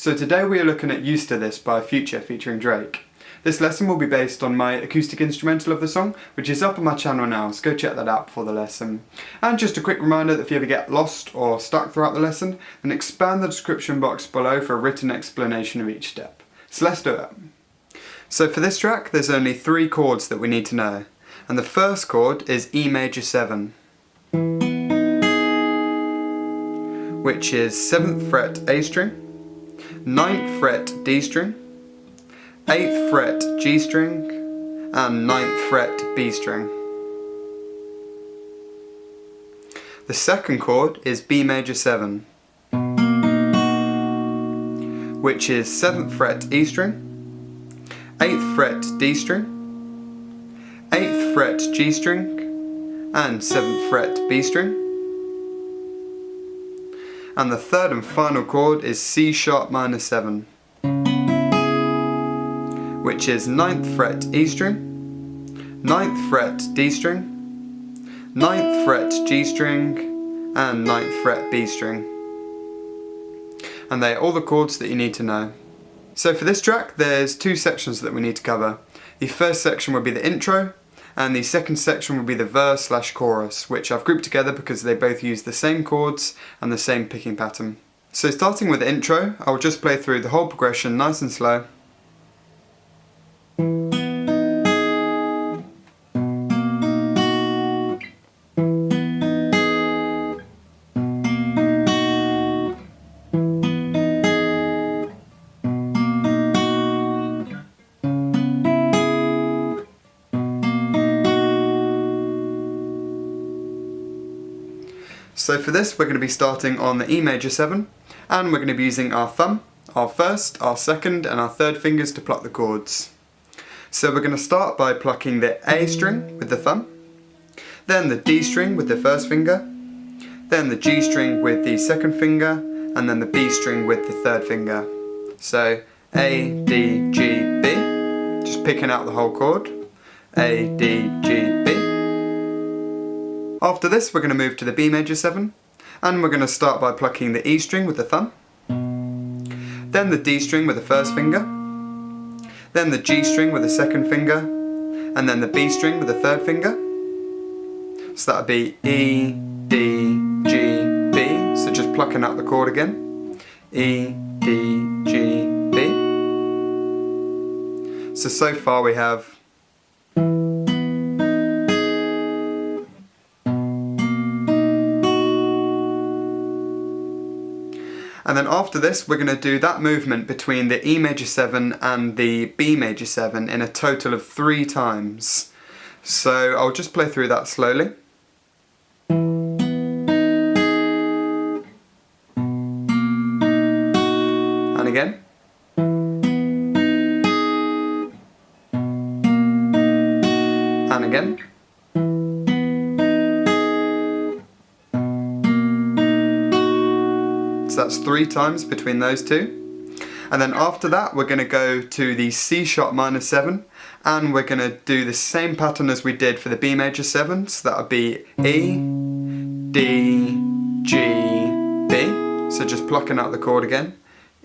So today we are looking at Used to This by Future featuring Drake. This lesson will be based on my acoustic instrumental of the song, which is up on my channel now, so go check that out before the lesson. And just a quick reminder that if you ever get lost or stuck throughout the lesson, then expand the description box below for a written explanation of each step. So let's do it. So for this track there's only 3 chords that we need to know, and the first chord is E major 7, which is 7th fret A string, 9th fret D string, 8th fret G string, and 9th fret B string. The second chord is B major 7, which is 7th fret E string, 8th fret D string, 8th fret G string, and 7th fret B string. And the third and final chord is C sharp minor 7, which is 9th fret E string, 9th fret D string, 9th fret G string, and 9th fret B string. And they are all the chords that you need to know. So for this track there's 2 sections that we need to cover. The first section will be the intro, and the second section will be the verse/chorus, which I've grouped together because they both use the same chords and the same picking pattern. So starting with the intro, I'll just play through the whole progression nice and slow. So for this we're going to be starting on the E major 7, and we're going to be using our thumb, our first, our second and our third fingers to pluck the chords. So we're going to start by plucking the A string with the thumb, then the D string with the first finger, then the G string with the second finger, and then the B string with the third finger. So A, D, G, B, just picking out the whole chord, A, D, G, B. After this we're going to move to the B major 7, and we're going to start by plucking the E string with the thumb, then the D string with the first finger, then the G string with the second finger, and then the B string with the third finger. So that would be E, D, G, B, so just plucking out the chord again, E, D, G, B. So far we have and then after this we're going to do that movement between the E major 7 and the B major 7 in a total of 3 times. So I'll just play through that slowly. And again. And again. So that's 3 times between those 2. And then after that we're going to go to the C sharp minor 7, and we're going to do the same pattern as we did for the B major 7, so that would be E, D, G, B. So just plucking out the chord again.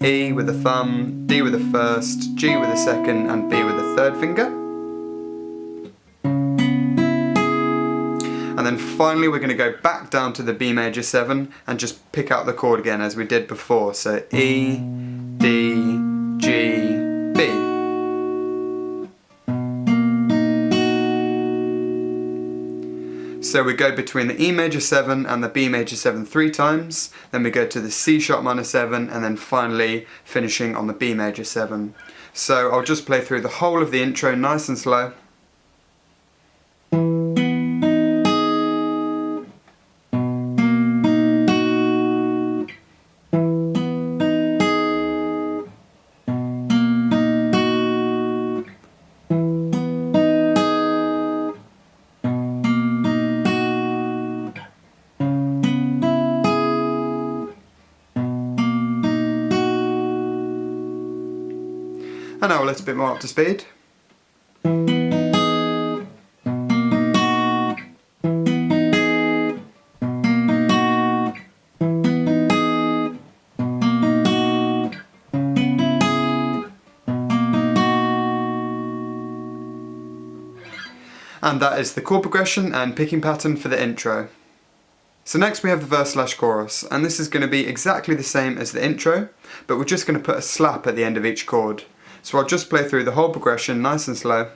E with the thumb, D with the first, G with the second, and B with the third finger. And then finally we're going to go back down to the B major 7 and just pick out the chord again as we did before. So E, D, G, B. So we go between the E major 7 and the B major 7 3 times, then we go to the C sharp minor 7, and then finally finishing on the B major 7. So I'll just play through the whole of the intro nice and slow. And now a little bit more up to speed. And that is the chord progression and picking pattern for the intro. So next we have the verse/chorus, and this is going to be exactly the same as the intro, but we're just going to put a slap at the end of each chord. So I'll just play through the whole progression nice and slow.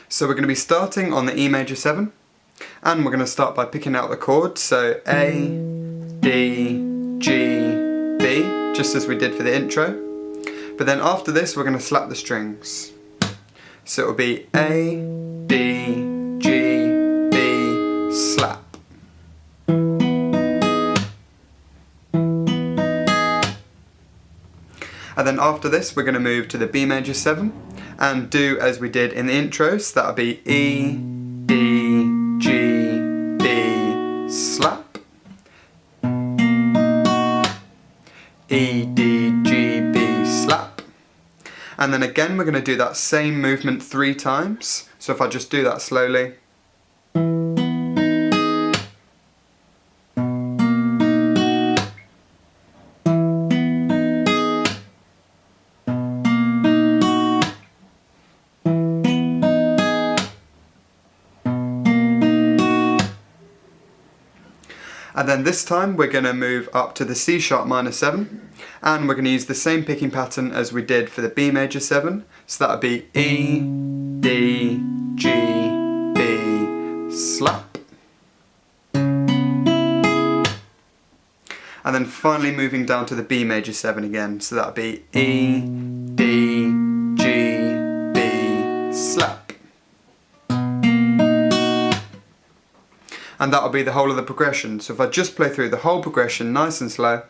So we're going to be starting on the E major 7, and we're going to start by picking out the chords, so A, D, G, B, just as we did for the intro. But then after this we're going to slap the strings. So it will be A, D, G, B, slap. And then after this we're going to move to the B major 7 and do as we did in the intro, so that'll be E, D, G, B, slap. E, D, G, B, slap. And then again we're going to do that same movement 3 times, so if I just do that slowly. And then this time we're going to move up to the C sharp minor 7, and we're going to use the same picking pattern as we did for the B major 7, so that would be E, D, G, B, slap. And then finally moving down to the B major 7 again, so that would be E, D, G, B, slap. And that'll be the whole of the progression. So if I just play through the whole progression nice and slow.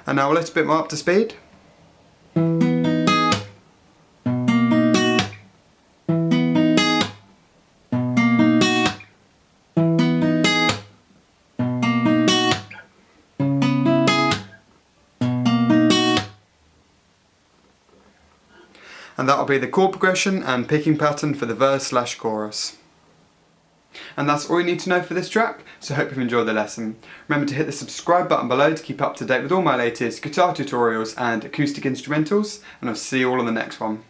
And now a little bit more up to speed. And that'll be the chord progression and picking pattern for the verse/chorus. And that's all you need to know for this track, so I hope you've enjoyed the lesson. Remember to hit the subscribe button below to keep up to date with all my latest guitar tutorials and acoustic instrumentals, and I'll see you all on the next one.